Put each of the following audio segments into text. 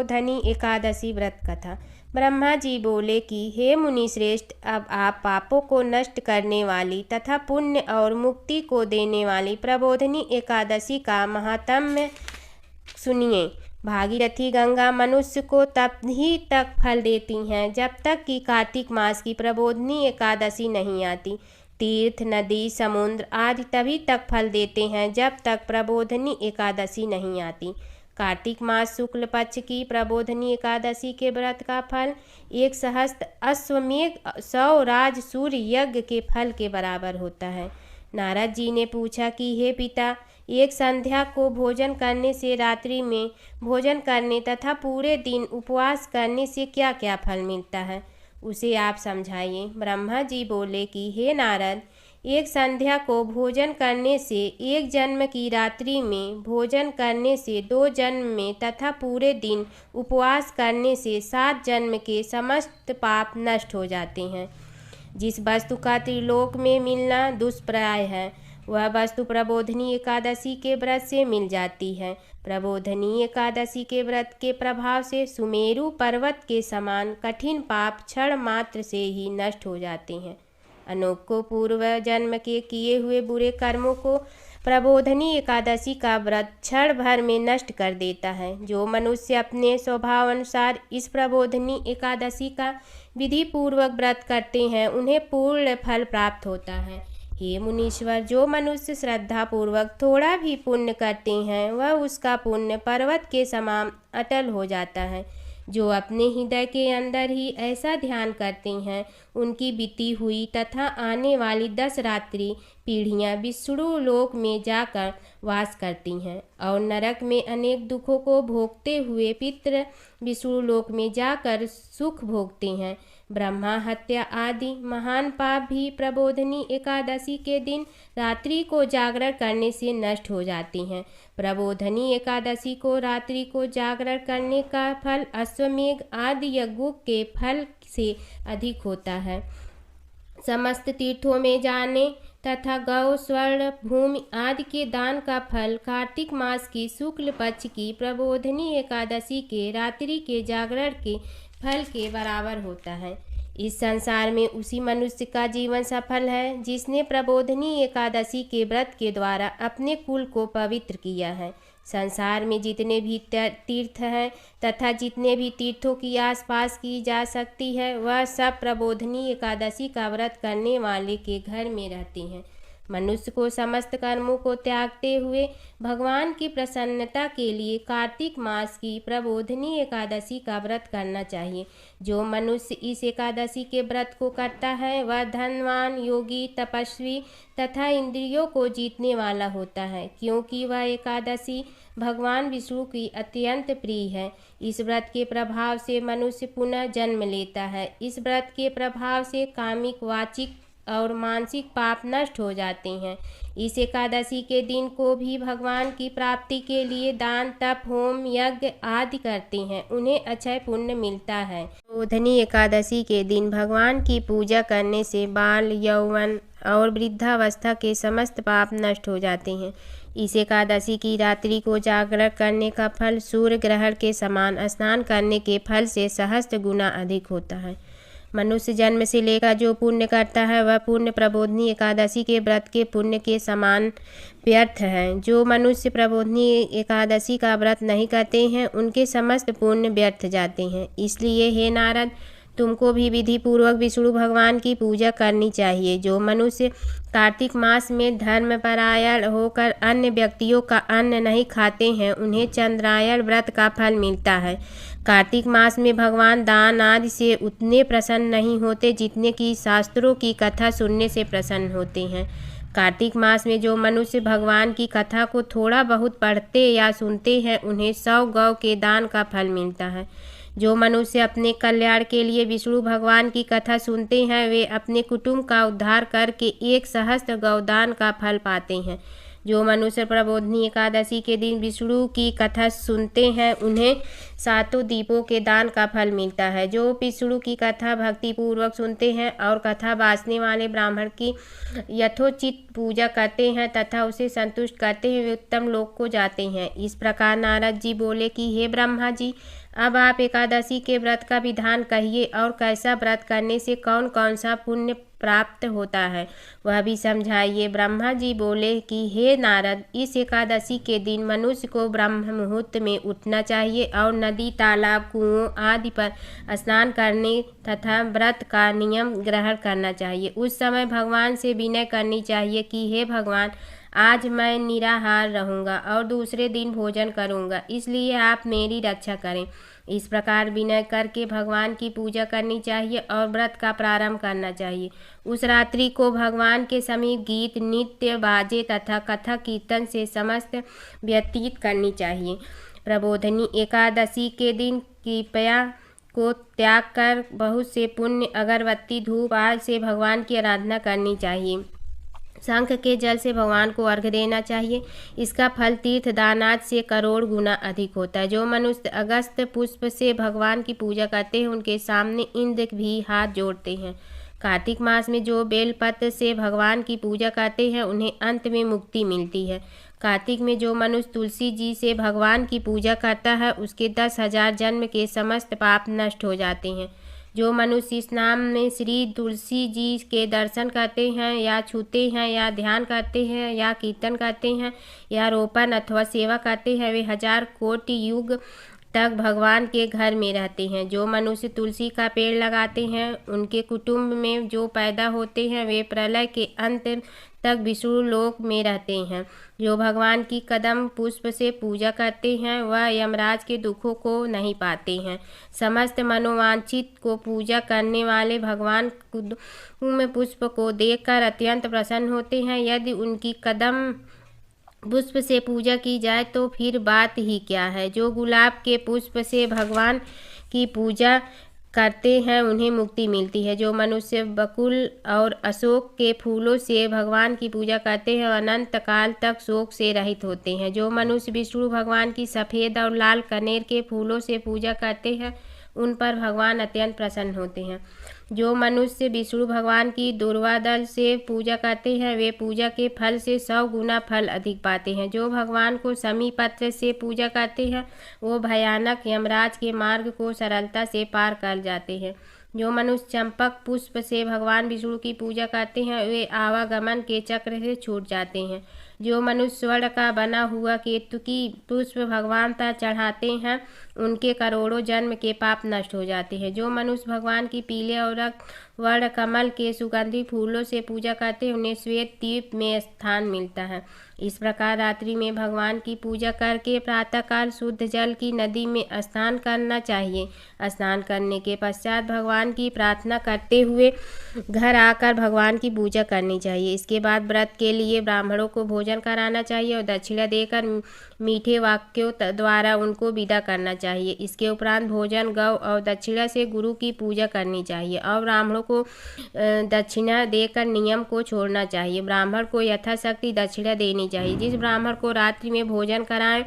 प्रबोधनी एकादशी व्रत कथा। ब्रह्मा जी बोले कि हे मुनि श्रेष्ठ, अब आप पापों को नष्ट करने वाली तथा पुण्य और मुक्ति को देने वाली प्रबोधनी एकादशी का महात्म्य सुनिए। भागीरथी गंगा मनुष्य को तब ही तक फल देती हैं जब तक कि कार्तिक मास की प्रबोधनी एकादशी नहीं आती। तीर्थ, नदी, समुद्र आदि तभी तक फल देते हैं जब तक प्रबोधनी एकादशी नहीं आती। कार्तिक मास शुक्ल पक्ष की प्रबोधनी एकादशी के व्रत का फल 1 सहस्त्र अश्वमेघ 100 राज सूर्य यज्ञ के फल के बराबर होता है। नारद जी ने पूछा कि हे पिता, एक संध्या को भोजन करने से, रात्रि में भोजन करने तथा पूरे दिन उपवास करने से क्या क्या फल मिलता है, उसे आप समझाइए। ब्रह्मा जी बोले कि हे नारद, एक संध्या को भोजन करने से, 1 जन्म की रात्रि में भोजन करने से, 2 जन्म में तथा पूरे दिन उपवास करने से 7 जन्म के समस्त पाप नष्ट हो जाते हैं। जिस वस्तु का त्रिलोक में मिलना दुष्प्राय है, वह वस्तु प्रबोधनी एकादशी के व्रत से मिल जाती है। प्रबोधनी एकादशी के व्रत के प्रभाव से सुमेरु पर्वत के समान कठिन पाप क्षण मात्र से ही नष्ट हो जाते हैं। अनेकों पूर्व जन्म के किए हुए बुरे कर्मों को प्रबोधनी एकादशी का व्रत क्षण भर में नष्ट कर देता है। जो मनुष्य अपने स्वभाव अनुसार इस प्रबोधनी एकादशी का विधि पूर्वक व्रत करते हैं, उन्हें पूर्ण फल प्राप्त होता है। हे मुनीश्वर, जो मनुष्य श्रद्धा पूर्वक थोड़ा भी पुण्य करते हैं, वह उसका पुण्य पर्वत के समान अटल हो जाता है। जो अपने हृदय के अंदर ही ऐसा ध्यान करते हैं, उनकी बीती हुई तथा आने वाली 10 रात्रि पीढ़ियाँ विष्णु लोक में जाकर वास करती हैं और नरक में अनेक दुखों को भोगते हुए पितृ विष्णु लोक में जाकर सुख भोगते हैं। ब्रह्मा हत्या आदि महान पाप भी प्रबोधनी एकादशी के दिन रात्रि को जागरण करने से नष्ट हो जाती हैं। प्रबोधनी एकादशी को रात्रि को जागरण करने का फल अश्वमेघ आदि यज्ञों के फल से अधिक होता है। समस्त तीर्थों में जाने तथा गौ, स्वर्ण, भूमि आदि के दान का फल कार्तिक मास की शुक्ल पक्ष की प्रबोधनी एकादशी के रात्रि के जागरण के फल के बराबर होता है। इस संसार में उसी मनुष्य का जीवन सफल है जिसने प्रबोधनी एकादशी के व्रत के द्वारा अपने कुल को पवित्र किया है। संसार में जितने भी तीर्थ हैं तथा जितने भी तीर्थों की आसपास की जा सकती है, वह सब प्रबोधनी एकादशी का व्रत करने वाले के घर में रहते हैं। मनुष्य को समस्त कर्मों को त्यागते हुए भगवान की प्रसन्नता के लिए कार्तिक मास की प्रबोधनी एकादशी का व्रत करना चाहिए। जो मनुष्य इस एकादशी के व्रत को करता है, वह धनवान, योगी, तपस्वी तथा इंद्रियों को जीतने वाला होता है, क्योंकि वह एकादशी भगवान विष्णु की अत्यंत प्रिय है। इस व्रत के प्रभाव से मनुष्य पुनः जन्म लेता है। इस व्रत के प्रभाव से कामिक, वाचिक और मानसिक पाप नष्ट हो जाते हैं। इस एकादशी के दिन को भी भगवान की प्राप्ति के लिए दान, तप, होम, यज्ञ आदि करते हैं, उन्हें अक्षय पुण्य मिलता है। प्रबोधनी एकादशी के दिन भगवान की पूजा करने से बाल, यौवन और वृद्धावस्था के समस्त पाप नष्ट हो जाते हैं। इस एकादशी की रात्रि को जागरण करने का फल सूर्य ग्रहण के समान स्नान करने के फल से सहस्त्र गुना अधिक होता है। मनुष्य जन्म से लेकर जो पुण्य करता है, वह पुण्य प्रबोधनी एकादशी के व्रत के पुण्य के समान व्यर्थ है। जो मनुष्य प्रबोधनी एकादशी का व्रत नहीं करते हैं, उनके समस्त पुण्य व्यर्थ जाते हैं। इसलिए हे नारद, तुमको भी विधि पूर्वक विष्णु भगवान की पूजा करनी चाहिए। जो मनुष्य कार्तिक मास में धर्मपरायण होकर अन्य व्यक्तियों का अन्न नहीं खाते हैं, उन्हें चंद्रायण व्रत का फल मिलता है। कार्तिक मास में भगवान दान आदि से उतने प्रसन्न नहीं होते जितने कि शास्त्रों की कथा सुनने से प्रसन्न होते हैं। कार्तिक मास में जो मनुष्य भगवान की कथा को थोड़ा बहुत पढ़ते या सुनते हैं, उन्हें 100 गौ के दान का फल मिलता है। जो मनुष्य अपने कल्याण के लिए विष्णु भगवान की कथा सुनते हैं, वे अपने कुटुंब का उद्धार करके 1 सहस्त्र गौदान का फल पाते हैं। जो मनुष्य प्रबोधनी एकादशी के दिन विष्णु की कथा सुनते हैं, उन्हें 7 दीपों के दान का फल मिलता है। जो विष्णु की कथा भक्ति पूर्वक सुनते हैं और कथा बाँचने वाले ब्राह्मण की यथोचित पूजा करते हैं तथा उसे संतुष्ट करते हैं, वे उत्तम लोक को जाते हैं। इस प्रकार नारद जी बोले कि हे ब्रह्मा जी, अब आप एकादशी के व्रत का विधान कहिए और कैसा व्रत करने से कौन कौन सा पुण्य प्राप्त होता है वह भी समझाइए। ब्रह्मा जी बोले कि हे नारद, इस एकादशी के दिन मनुष्य को ब्रह्म मुहूर्त में उठना चाहिए और नदी, तालाब, कुओं आदि पर स्नान करने तथा व्रत का नियम ग्रहण करना चाहिए। उस समय भगवान से विनय करनी चाहिए कि हे भगवान, आज मैं निराहार रहूँगा और दूसरे दिन भोजन करूँगा, इसलिए आप मेरी रक्षा करें। इस प्रकार विनय करके भगवान की पूजा करनी चाहिए और व्रत का प्रारंभ करना चाहिए। उस रात्रि को भगवान के समीप गीत, नृत्य, बाजे तथा कथा कीर्तन से समस्त व्यतीत करनी चाहिए। प्रबोधनी एकादशी के दिन कृपया को त्याग कर बहुत से पुण्य अगरबत्ती, धूप आदि से भगवान की आराधना करनी चाहिए। शंख के जल से भगवान को अर्घ्य देना चाहिए। इसका फल तीर्थ दानाद से करोड़ गुना अधिक होता है। जो मनुष्य अगस्त पुष्प से भगवान की पूजा करते हैं उनके सामने इंद्र भी हाथ जोड़ते हैं। कार्तिक मास में जो बेलपत्र से भगवान की पूजा करते हैं उन्हें अंत में मुक्ति मिलती है। कार्तिक में जो मनुष्य तुलसी जी से भगवान की पूजा करता है उसके 10,000 जन्म के समस्त पाप नष्ट हो जाते हैं। जो मनुष्य इस नाम में श्री तुलसी जी के दर्शन करते हैं या छूते हैं या ध्यान करते हैं या कीर्तन करते हैं या रोपण अथवा सेवा करते हैं वे 1000 कोटि युग तक भगवान के घर में रहते हैं। जो मनुष्य तुलसी का पेड़ लगाते हैं उनके कुटुंब में जो पैदा होते हैं वे प्रलय के अंत तक विष्णु लोक में रहते हैं। जो भगवान की कदम पुष्प से पूजा करते हैं वह यमराज के दुखों को नहीं पाते हैं। समस्त मनोवांछित को पूजा करने वाले भगवान कुसुम पुष्प को देखकर अत्यंत प्रसन्न होते हैं। यदि उनकी कदम पुष्प से पूजा की जाए तो फिर बात ही क्या है। जो गुलाब के पुष्प से भगवान की पूजा करते हैं उन्हें मुक्ति मिलती है। जो मनुष्य बकुल और अशोक के फूलों से भगवान की पूजा करते हैं अनंत काल तक शोक से रहित होते हैं। जो मनुष्य विष्णु भगवान की सफ़ेद और लाल कनेर के फूलों से पूजा करते हैं उन पर भगवान अत्यंत प्रसन्न होते हैं। जो मनुष्य विष्णु भगवान की दुर्वादल से पूजा करते हैं वे पूजा के फल से 100 गुना फल अधिक पाते हैं। जो भगवान को शमी पत्र से पूजा करते हैं वो भयानक यमराज के मार्ग को सरलता से पार कर जाते हैं। जो मनुष्य चंपक पुष्प से भगवान विष्णु की पूजा करते हैं वे आवागमन के चक्र से छूट जाते हैं। जो मनुष्य स्वर्ण का बना हुआ केतकी पुष्प भगवान पर चढ़ाते हैं उनके करोड़ों जन्म के पाप नष्ट हो जाते हैं। जो मनुष्य भगवान की पीले और रक्त वर्ण कमल के सुगंधित फूलों से पूजा करते हैं उन्हें श्वेत द्वीप में स्थान मिलता है। इस प्रकार रात्रि में भगवान की पूजा करके प्रातःकाल शुद्ध जल की नदी में स्नान करना चाहिए। स्नान करने के पश्चात भगवान की प्रार्थना करते हुए घर आकर भगवान की पूजा करनी चाहिए। इसके बाद व्रत के लिए ब्राह्मणों को भोजन कराना चाहिए और दक्षिणा देकर मीठे वाक्यों द्वारा उनको विदा करना चाहिए। इसके उपरांत भोजन, गौ और दक्षिणा से गुरु की पूजा करनी चाहिए और ब्राह्मणों को दक्षिणा देकर नियम को छोड़ना चाहिए। ब्राह्मण को यथाशक्ति दक्षिणा देनी चाहिए। जिस ब्राह्मण को रात्रि में भोजन कराएं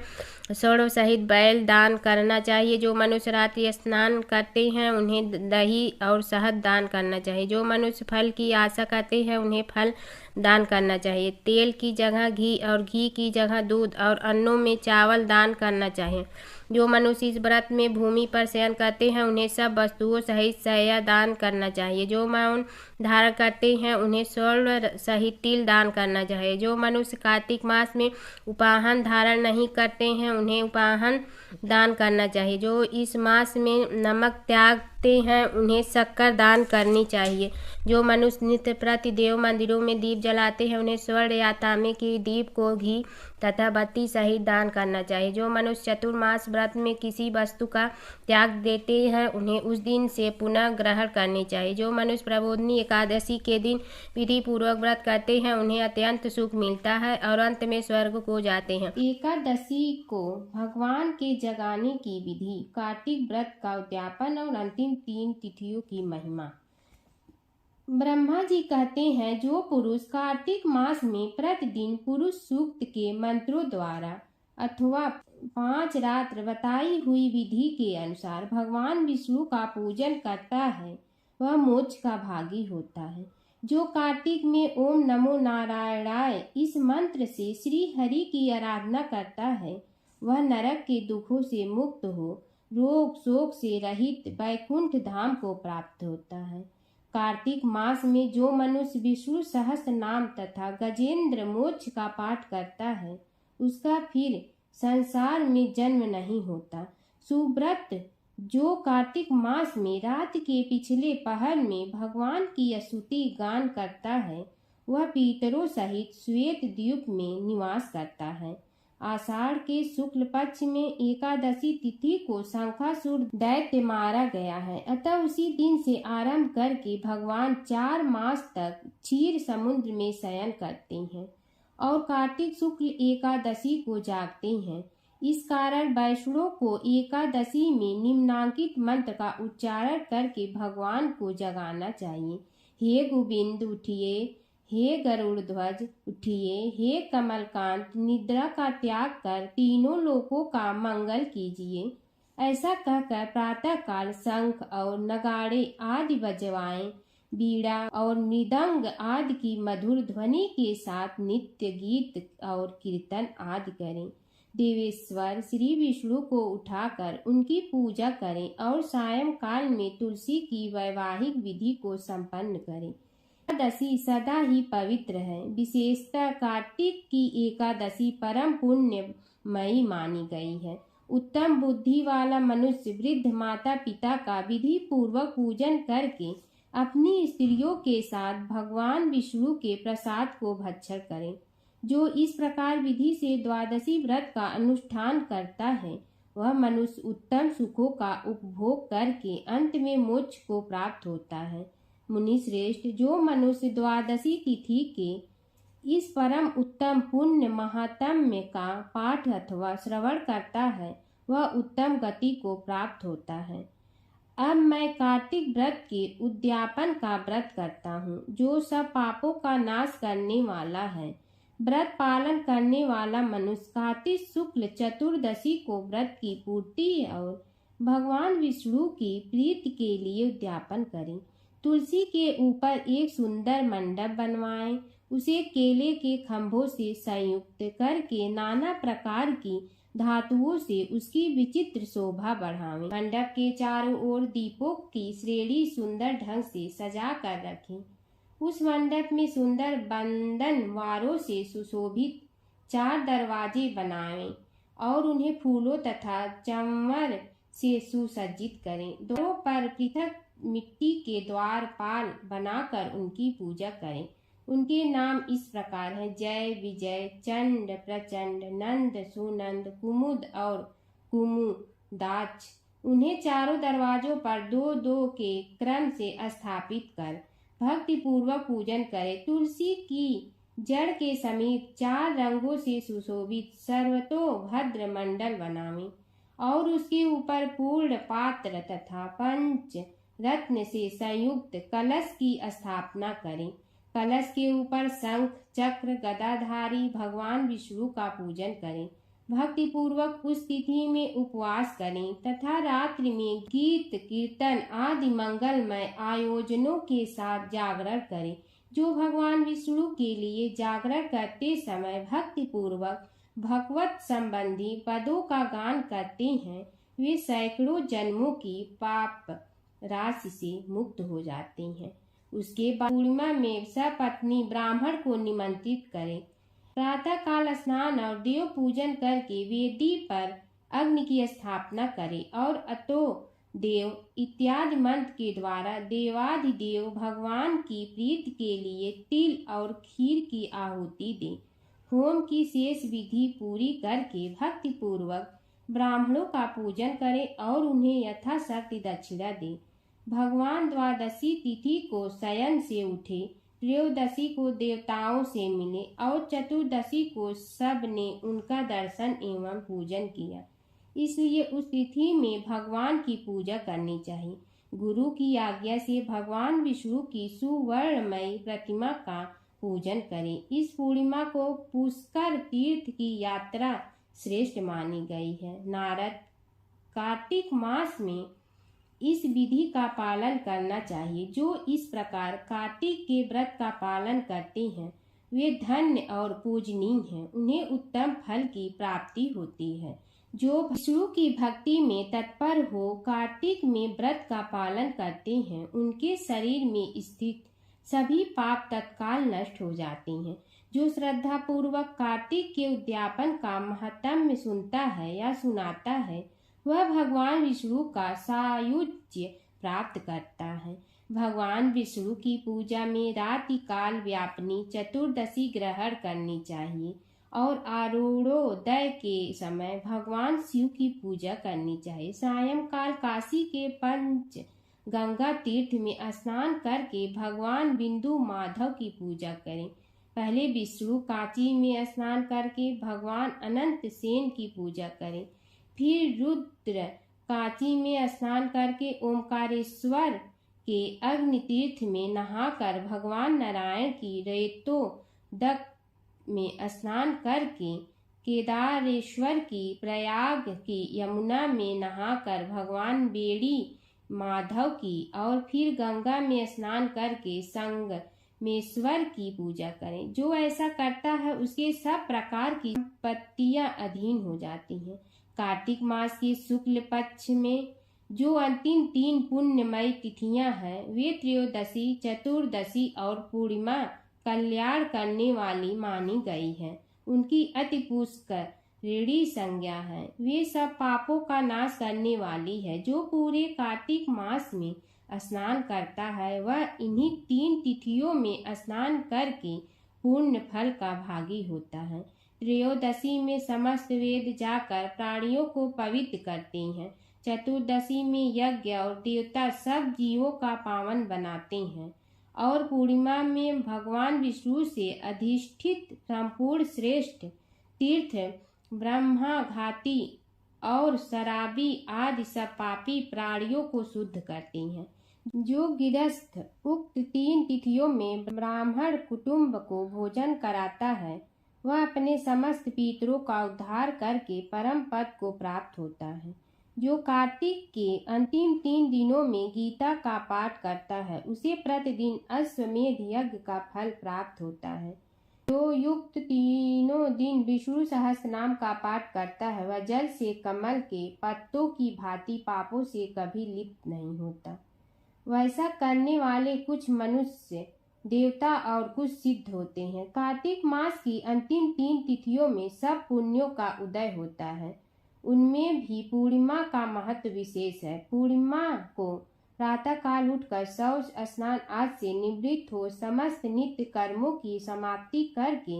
स्वर्ण सहित बैल दान करना चाहिए। जो मनुष्य रात्रि स्नान करते हैं उन्हें दही और शहद दान करना चाहिए। जो मनुष्य फल की आशा करते हैं उन्हें फल दान करना चाहिए। तेल की जगह घी और घी की जगह दूध और अन्नों में चावल दान करना चाहिए। जो मनुष्य इस व्रत में भूमि पर शयन करते हैं उन्हें सब वस्तुओं सहित शय्या दान करना चाहिए। जो मौन धारण करते हैं उन्हें स्वर्ण सहित तिल दान करना चाहिए। जो मनुष्य कार्तिक मास में उपाहन धारण नहीं करते हैं उन्हें उपाहन दान करना चाहिए। जो इस मास में नमक त्यागते हैं उन्हें शक्कर दान करनी चाहिए। जो मनुष्य नित्य प्रति देव मंदिरों में दीप जलाते हैं उन्हें स्वर्ण या तांबे की दीप को घी तथा बत्ती सहित दान करना चाहिए। जो मनुष्य चतुर्मास व्रत में किसी वस्तु का त्याग देते हैं उन्हें उस दिन से पुनः ग्रहण करनी चाहिए। जो मनुष्य प्रबोधनी एकादशी के दिन विधि पूर्वक व्रत करते हैं उन्हें अत्यंत सुख मिलता है और अंत में स्वर्ग को जाते हैं। एकादशी को भगवान के जगाने की विधि, कार्तिक व्रत का उद्यापन और अंतिम 3 तिथियों की महिमा। ब्रह्मा जी कहते हैं जो पुरुष कार्तिक मास में प्रतिदिन पुरुष सूक्त के मंत्रों द्वारा अथवा 5 रात्र बताई हुई विधि के अनुसार भगवान विष्णु का पूजन करता है वह मोक्ष का भागी होता है। जो कार्तिक में ओम नमो नारायणाय इस मंत्र से श्री हरि की आराधना करता है वह नरक के दुखों से मुक्त हो रोग शोक से रहित वैकुंठ धाम को प्राप्त होता है। कार्तिक मास में जो मनुष्य विष्णु सहस्त्र नाम तथा गजेंद्र मोक्ष का पाठ करता है उसका फिर संसार में जन्म नहीं होता। सुव्रत जो कार्तिक मास में रात के पिछले पहर में भगवान की स्तुति गान करता है वह पितरों सहित श्वेत द्वीप में निवास करता है। आषाढ़ के शुक्ल पक्ष में एकादशी तिथि को शंखासुर दैत्य मारा गया है, अतः उसी दिन से आरंभ करके भगवान 4 मास तक क्षीर समुद्र में शयन करते हैं और कार्तिक शुक्ल एकादशी को जागते हैं। इस कारण वैष्णव को एकादशी में निम्नांकित मंत्र का उच्चारण करके भगवान को जगाना चाहिए। हे गोविंद उठिए, हे गरुड़ ध्वज उठिए, हे कमलकांत निद्रा का त्याग कर तीनों लोकों का मंगल कीजिए। ऐसा कहकर प्रातः काल शंख और नगाड़े आदि बजवाएं, बीड़ा और मृदंग आदि की मधुर ध्वनि के साथ नित्य गीत और कीर्तन आदि करें। देवेश्वर श्री विष्णु को उठाकर उनकी पूजा करें और सायंकाल में तुलसी की वैवाहिक विधि को संपन्न करें। एकादशी सदा ही पवित्र है। विशेषतः कार्तिक की एकादशी परम पुण्यमयी मानी गई है। उत्तम बुद्धि वाला मनुष्य वृद्ध माता पिता का विधि पूर्वक पूजन करके अपनी स्त्रियों के साथ भगवान विष्णु के प्रसाद को भक्षण करे। जो इस प्रकार विधि से द्वादशी व्रत का अनुष्ठान करता है वह मनुष्य उत्तम सुखों का उपभोग करके अंत में मोक्ष को प्राप्त होता है। मुनि श्रेष्ठ, जो मनुष्य द्वादशी तिथि के इस परम उत्तम पुण्य महात्म्य का पाठ अथवा श्रवण करता है वह उत्तम गति को प्राप्त होता है। अब मैं कार्तिक व्रत के उद्यापन का व्रत करता हूँ जो सब पापों का नाश करने वाला है। व्रत पालन करने वाला मनुष्य कार्तिक शुक्ल चतुर्दशी को व्रत की पूर्ति और भगवान विष्णु की प्रीति के लिए उद्यापन करें। तुलसी के ऊपर एक सुंदर मंडप बनवाएं, उसे केले के खंभों से संयुक्त करके नाना प्रकार की धातुओं से उसकी विचित्र शोभा बढ़ावें। मंडप के चारों ओर दीपों की श्रेणी सुंदर ढंग से सजा कर रखें। उस मंडप में सुंदर बंधन वारों से सुशोभित 4 दरवाजे बनावें और उन्हें फूलों तथा चंवर से सुसज्जित करें। द्वारों पर पृथक मिट्टी के द्वारपाल बनाकर उनकी पूजा करें। उनके नाम इस प्रकार हैं: जय, विजय, चंड, प्रचंड, नंद, सुनंद, कुमुद और कुमुदाच। उन्हें चारों दरवाजों पर 2-2 के क्रम से स्थापित कर भक्ति पूर्वक पूजन करें। तुलसी की जड़ के समीप 4 रंगों से सुशोभित सर्वतोभद्र मंडल बनावें और उसके ऊपर पूर्ण पात्र तथा पंच रत्न से संयुक्त कलश की स्थापना करें। कलश के ऊपर शंख चक्र गदाधारी भगवान विष्णु का पूजन करें। भक्ति पूर्वक उस तिथि में उपवास करें तथा रात्रि में गीत कीर्तन आदि मंगलमय आयोजनों के साथ जागरण करें। जो भगवान विष्णु के लिए जागरण करते समय भक्ति पूर्वक भगवत संबंधी पदों का गान करते हैं वे सैकड़ों जन्मों की पाप राशि से मुक्त हो जाते हैं। उसके बाद पूर्णिमा में सपत्नी ब्राह्मण को निमंत्रित करें। प्रातः काल स्नान और देव पूजन करके वेदी पर अग्नि की स्थापना करें और अतो देव इत्यादि मंत्र के द्वारा देवाधिदेव भगवान की प्रीति के लिए तिल और खीर की आहुति दें। होम की शेष विधि पूरी करके भक्ति पूर्वक ब्राह्मणों का पूजन करें और उन्हें यथाशक्ति दक्षिणा दें। भगवान द्वादशी तिथि को शयन से उठे, त्रयोदशी को देवताओं से मिले और चतुर्दशी को सब ने उनका दर्शन एवं पूजन किया। इसलिए उस तिथि में भगवान की पूजा करनी चाहिए। गुरु की आज्ञा से भगवान विष्णु की सुवर्णमयी प्रतिमा का पूजन करें। इस पूर्णिमा को पुष्कर तीर्थ की यात्रा श्रेष्ठ मानी गई है। नारद, कार्तिक मास में इस विधि का पालन करना चाहिए। जो इस प्रकार कार्तिक के व्रत का पालन करते हैं वे धन्य और पूजनीय हैं। उन्हें उत्तम फल की प्राप्ति होती है। जो विष्णु की भक्ति में तत्पर हो कार्तिक में व्रत का पालन करते हैं, उनके शरीर में स्थित सभी पाप तत्काल नष्ट हो जाते हैं। जो श्रद्धा पूर्वक कार्तिक के उद्यापन का महत्व सुनता है या सुनाता है, वह भगवान विष्णु का सायुज्य प्राप्त करता है। भगवान विष्णु की पूजा में रात्रि काल व्यापनी चतुर्दशी ग्रहण करनी चाहिए और आरूढ़ोदय के समय भगवान शिव की पूजा करनी चाहिए। सायंकाल काशी के पंच गंगा तीर्थ में स्नान करके भगवान बिंदु माधव की पूजा करें। पहले विष्णु काशी में स्नान करके भगवान अनंत सेन की पूजा करें। फिर रुद्र काशी में स्नान करके ओमकारेश्वर के अग्नि तीर्थ में नहाकर भगवान नारायण की रेतोदक में स्नान करके केदारेश्वर की प्रयाग की यमुना में नहाकर भगवान बेड़ी माधव की और फिर गंगा में स्नान करके संगमेश्वर की पूजा करें। जो ऐसा करता है उसके सब प्रकार की संपत्तियां अधीन हो जाती हैं। कार्तिक मास के शुक्ल पक्ष में जो अंतिम 3 पुण्यमयी तिथियां हैं, वे त्रयोदशी, चतुर्दशी और पूर्णिमा कल्याण करने वाली मानी गई है। उनकी अति पुष्करिणी संज्ञा है। वे सब पापों का नाश करने वाली है। जो पूरे कार्तिक मास में स्नान करता है, वह इन्हीं 3 तिथियों में स्नान करके पूर्ण फल का भागी होता है। त्रयोदशी में समस्त वेद जाकर प्राणियों को पवित्र करते हैं। चतुर्दशी में यज्ञ और देवता सब जीवों का पावन बनाते हैं और पूर्णिमा में भगवान विष्णु से अधिष्ठित संपूर्ण श्रेष्ठ तीर्थ ब्रह्माघाती और शराबी आदि सब पापी प्राणियों को शुद्ध करते हैं। जो गृहस्थ उक्त 3 तिथियों में ब्राह्मण कुटुंब को भोजन कराता है, वह अपने समस्त पितरों का उद्धार करके परम पद को प्राप्त होता है। जो कार्तिक के अंतिम 3 दिनों में गीता का पाठ करता है, उसे प्रतिदिन अश्वमेध यज्ञ का फल प्राप्त होता है। जो युक्त 3 दिन विष्णु सहस्त्रनाम का पाठ करता है, वह जल से कमल के पत्तों की भांति पापों से कभी लिप्त नहीं होता। वैसा करने वाले कुछ मनुष्य, देवता और कुछ सिद्ध होते हैं। कार्तिक मास की अंतिम 3 तिथियों में सब पुण्यों का उदय होता है। उनमें भी पूर्णिमा का महत्व विशेष है। पूर्णिमा को प्रातः काल उठकर शौच स्नान आदि से निवृत्त हो समस्त नित्य कर्मों की समाप्ति करके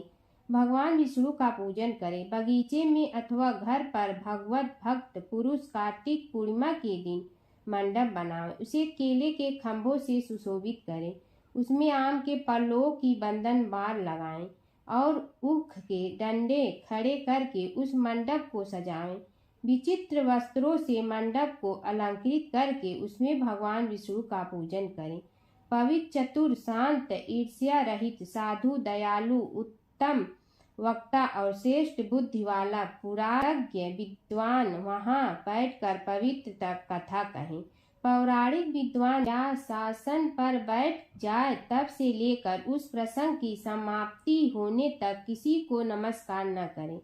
भगवान विष्णु का पूजन करें। बगीचे में अथवा घर पर भगवत भक्त पुरुष कार्तिक पूर्णिमा के दिन मंडप बनावे, उसे केले के खंभों से सुशोभित करें, उसमें आम के पल्लों की बंधन बार लगाएं और ऊख के डंडे खड़े करके उस मंडप को सजाएं। विचित्र वस्त्रों से मंडप को अलंकृत करके उसमें भगवान विष्णु का पूजन करें। पवित्र, चतुर, शांत, ईर्ष्या रहित, साधु, दयालु, उत्तम वक्ता और श्रेष्ठ बुद्धि वाला पुराज्ञ विद्वान वहां बैठकर पवित्र कथा कहें। पौराणिक विद्वान या शासन पर बैठ जाए तब से लेकर उस प्रसंग की समाप्ति होने तक किसी को नमस्कार न करें।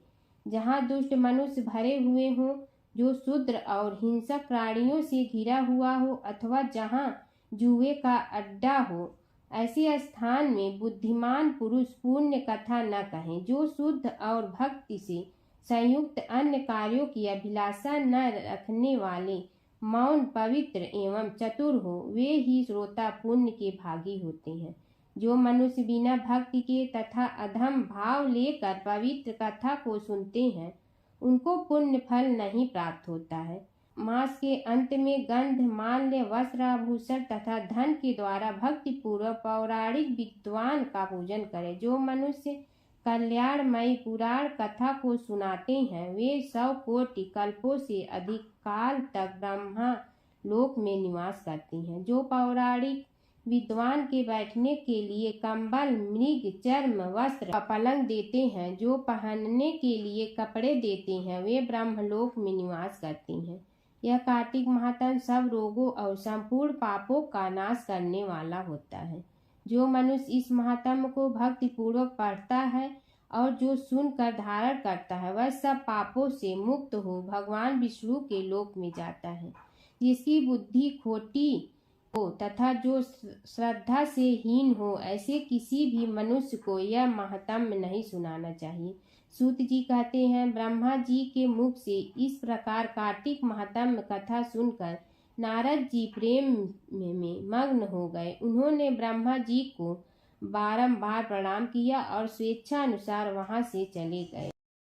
जहाँ दुष्ट मनुष्य भरे हुए हों, जो शूद्र और हिंसक प्राणियों से घिरा हुआ हो अथवा जहाँ जुए का अड्डा हो, ऐसे स्थान में बुद्धिमान पुरुष पुण्य कथा न कहें। जो शुद्ध और भक्ति से संयुक्त अन्य कार्यों की अभिलाषा न रखने वाले मौन, पवित्र एवं चतुर हो, वे ही श्रोता पुण्य के भागी होते हैं। जो मनुष्य बिना भक्ति के तथा अधम भाव लेकर पवित्र कथा को सुनते हैं, उनको पुण्य फल नहीं प्राप्त होता है। मास के अंत में गंध, माल्य, वस्त्र, आभूषण तथा धन के द्वारा भक्ति पूर्वक पौराणिक विद्वान का पूजन करें। जो मनुष्य कल्याणमयी पुराण कथा को सुनाते हैं, वे 100 कोटि कल्पों से अधिक काल तक ब्रह्मा लोक में निवास करती हैं। जो पौराणिक विद्वान के बैठने के लिए कंबल, मृग चर्म, वस्त्र, पलंग देते हैं, जो पहनने के लिए कपड़े देते हैं, वे ब्रह्मलोक में निवास करती हैं। यह कार्तिक महात्म सब रोगों और संपूर्ण पापों का नाश करने वाला होता है। जो मनुष्य इस महात्म को भक्ति पूर्वक पढ़ता है और जो सुनकर धारण करता है वह सब पापों से मुक्त हो भगवान विष्णु के लोक में जाता है। जिसकी बुद्धि खोटी हो तथा जो श्रद्धा से हीन हो, ऐसे किसी भी मनुष्य को यह महात्म्य नहीं सुनाना चाहिए। सूत जी कहते हैं, ब्रह्मा जी के मुख से इस प्रकार कार्तिक महात्म्य कथा सुनकर नारद जी प्रेम में मग्न हो गए। उन्होंने ब्रह्मा जी को बारंबार प्रणाम किया और स्वेच्छानुसार वहां से चले गए।